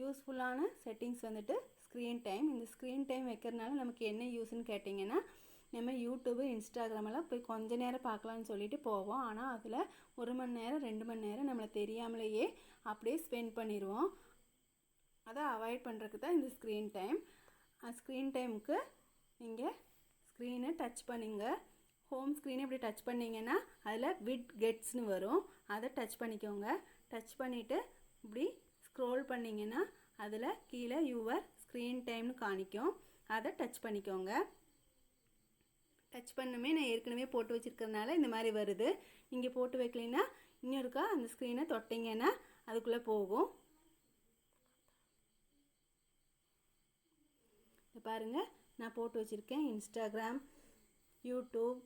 யூஸ்ஃபுல்லான செட்டிங்ஸ் வந்துட்டு screen time. இந்த ஸ்க்ரீன் டைம் வைக்கிறதுனால நமக்கு என்ன யூஸ்ன்னு கேட்டிங்கன்னா, நம்ம யூடியூபு இன்ஸ்டாகிராமெல்லாம் போய் கொஞ்ச நேரம் பார்க்கலான்னு சொல்லிட்டு போவோம். ஆனால் அதில் 1 மணி நேரம் 2 மணி நேரம் நம்மளை தெரியாமலேயே அப்படியே ஸ்பெண்ட் பண்ணிடுவோம். அதை அவாய்ட் பண்ணுறதுக்கு தான் இந்த ஸ்க்ரீன் டைம். ஸ்க்ரீன் டைமுக்கு நீங்கள் ஸ்க்ரீனை டச் பண்ணுங்க. ஹோம் ஸ்க்ரீனை இப்படி டச் பண்ணிங்கன்னா அதில் விட் கெட்ஸ்னு வரும். அதை டச் பண்ணிக்கோங்க. டச் பண்ணிவிட்டு இப்படி ஸ்க்ரோல் பண்ணிங்கன்னா அதில் கீழே யுவர் ஸ்க்ரீன் டைம்னு காணிக்கும். அதை டச் பண்ணிக்கோங்க. டச் பண்ணுமே நான் ஏற்கனவே போட்டு வச்சுருக்கிறதுனால இந்த மாதிரி வருது. நீங்கள் போட்டு வைக்கலைன்னா இன்னொருக்கா அந்த ஸ்க்ரீனை தொட்டிங்கன்னா அதுக்குள்ளே போகும். பாருங்கள், நான் போட்டு வச்சுருக்கேன் இன்ஸ்டாகிராம், யூடியூப்.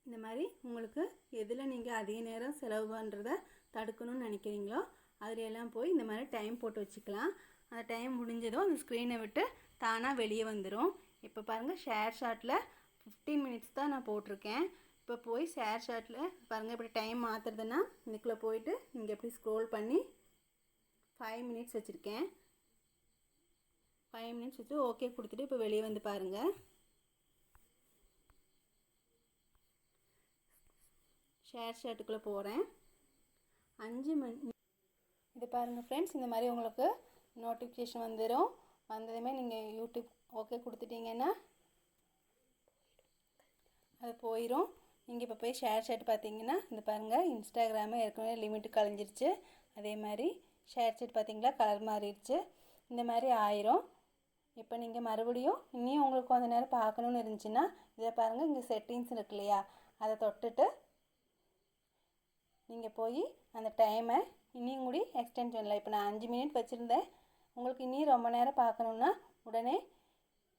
இந்த மாதிரி உங்களுக்கு எதில் நீங்கள் அதிக நேரம் செலவு பண்ணுறத தடுக்கணும்னு நினைக்கிறீங்களோ அதிலெல்லாம் போய் இந்த மாதிரி டைம் போட்டு வச்சுக்கலாம். அந்த டைம் முடிஞ்சதும் அந்த ஸ்க்ரீனை விட்டு தானாக வெளியே வந்துடும். இப்போ பாருங்கள், ஷேர் ஷாட்டில் 15 மினிட்ஸ் தான் நான் போட்டிருக்கேன். இப்போ போய் ஷேர் ஷாட்டில் பாருங்கள், இப்படி டைம் மாற்றுறதுன்னா இதுக்குள்ளே போயிட்டு இங்கே எப்படி ஸ்க்ரோல் பண்ணி 5 மினிட்ஸ் வச்சுருக்கேன். 5 மினிட்ஸ் வச்சு ஓகே கொடுத்துட்டு இப்போ வெளியே வந்து பாருங்கள். ஷேர் ஷாட்டுக்குள்ளே போகிறேன். 5 மணி. இது பாருங்கள் ஃப்ரெண்ட்ஸ், இந்த மாதிரி உங்களுக்கு நோட்டிஃபிகேஷன் வந்துடும். வந்ததுமே நீங்கள் யூடியூப் ஓகே கொடுத்துட்டிங்கன்னா அது போயிடும். நீங்கள் இப்போ போய் ஷேர் ஷாட் பார்த்தீங்கன்னா இந்த பாருங்கள், இன்ஸ்டாகிராமு ஏற்கனவே லிமிட்டு கழிஞ்சிருச்சு. அதே மாதிரி ஷேர் ஷாட் பார்த்தீங்களா கலர் மாறிடுச்சு. இந்த மாதிரி ஆயிரும். இப்போ நீங்கள் மறுபடியும் இன்னும் உங்களுக்கு கொஞ்ச நேரம் பார்க்கணுன்னு இருந்துச்சுன்னா இதை பாருங்கள், இங்கே செட்டிங்ஸ் இருக்கு இல்லையா, அதை தொட்டுட்டு நீங்கள் போய் அந்த டைமை இன்னும் கூடி எக்ஸ்டெண்ட் பண்ணலாம். இப்போ நான் 5 மினிட் வச்சுருந்தேன். உங்களுக்கு இன்னும் ரொம்ப நேரம் பார்க்கணுன்னா உடனே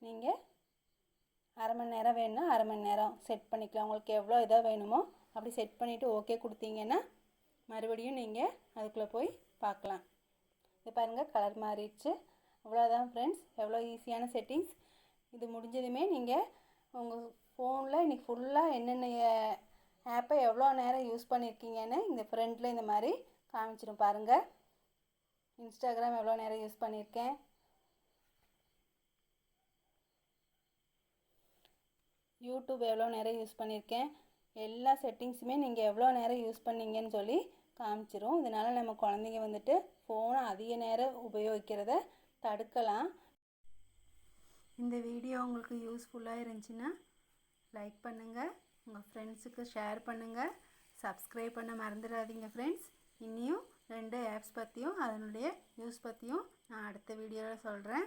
நீங்கள் அரை மணி நேரம் வேணும்னா அரை மணி நேரம் செட் பண்ணிக்கலாம். உங்களுக்கு எவ்வளோ இதாக வேணுமோ அப்படி செட் பண்ணிவிட்டு ஓகே கொடுத்தீங்கன்னா மறுபடியும் நீங்கள் அதுக்குள்ளே போய் பார்க்கலாம். இது பாருங்கள், கலர் மாறிடுச்சு. அவ்வளோதான் ஃப்ரெண்ட்ஸ், எவ்வளோ ஈஸியான செட்டிங்ஸ். இது முடிஞ்சதுமே நீங்கள் உங்கள் ஃபோனில் இன்றைக்கி ஃபுல்லாக என்னென்ன ஆப்பை எவ்வளோ நேரம் யூஸ் பண்ணியிருக்கீங்கன்னு இந்த ஃப்ரண்டில் இந்த மாதிரி காமிச்சிடும் பாருங்கள். இன்ஸ்டாகிராம் எவ்வளோ நேரம் யூஸ் பண்ணியிருக்கேன், யூடியூப் எவ்வளோ நேரம் யூஸ் பண்ணியிருக்கேன், எல்லா செட்டிங்ஸுமே நீங்கள் எவ்வளோ நேரம் யூஸ் பண்ணீங்கன்னு சொல்லி காமிச்சிரும். இதனால் நம்ம குழந்தைங்க வந்துட்டு ஃபோனை அதிக நேரம் உபயோகிக்கிறத தடுக்கலாம். இந்த வீடியோ உங்களுக்கு யூஸ்ஃபுல்லாக இருந்துச்சுன்னா லைக் பண்ணுங்கள், உங்கள் ஃப்ரெண்ட்ஸுக்கு ஷேர் பண்ணுங்கள், சப்ஸ்கிரைப் பண்ண மறந்துடாதீங்க ஃப்ரெண்ட்ஸ். இன்னியும் 2 ஆப்ஸ் பற்றியும் அதனுடைய யூஸ் பற்றியும் நான் அடுத்த வீடியோவில் சொல்கிறேன்.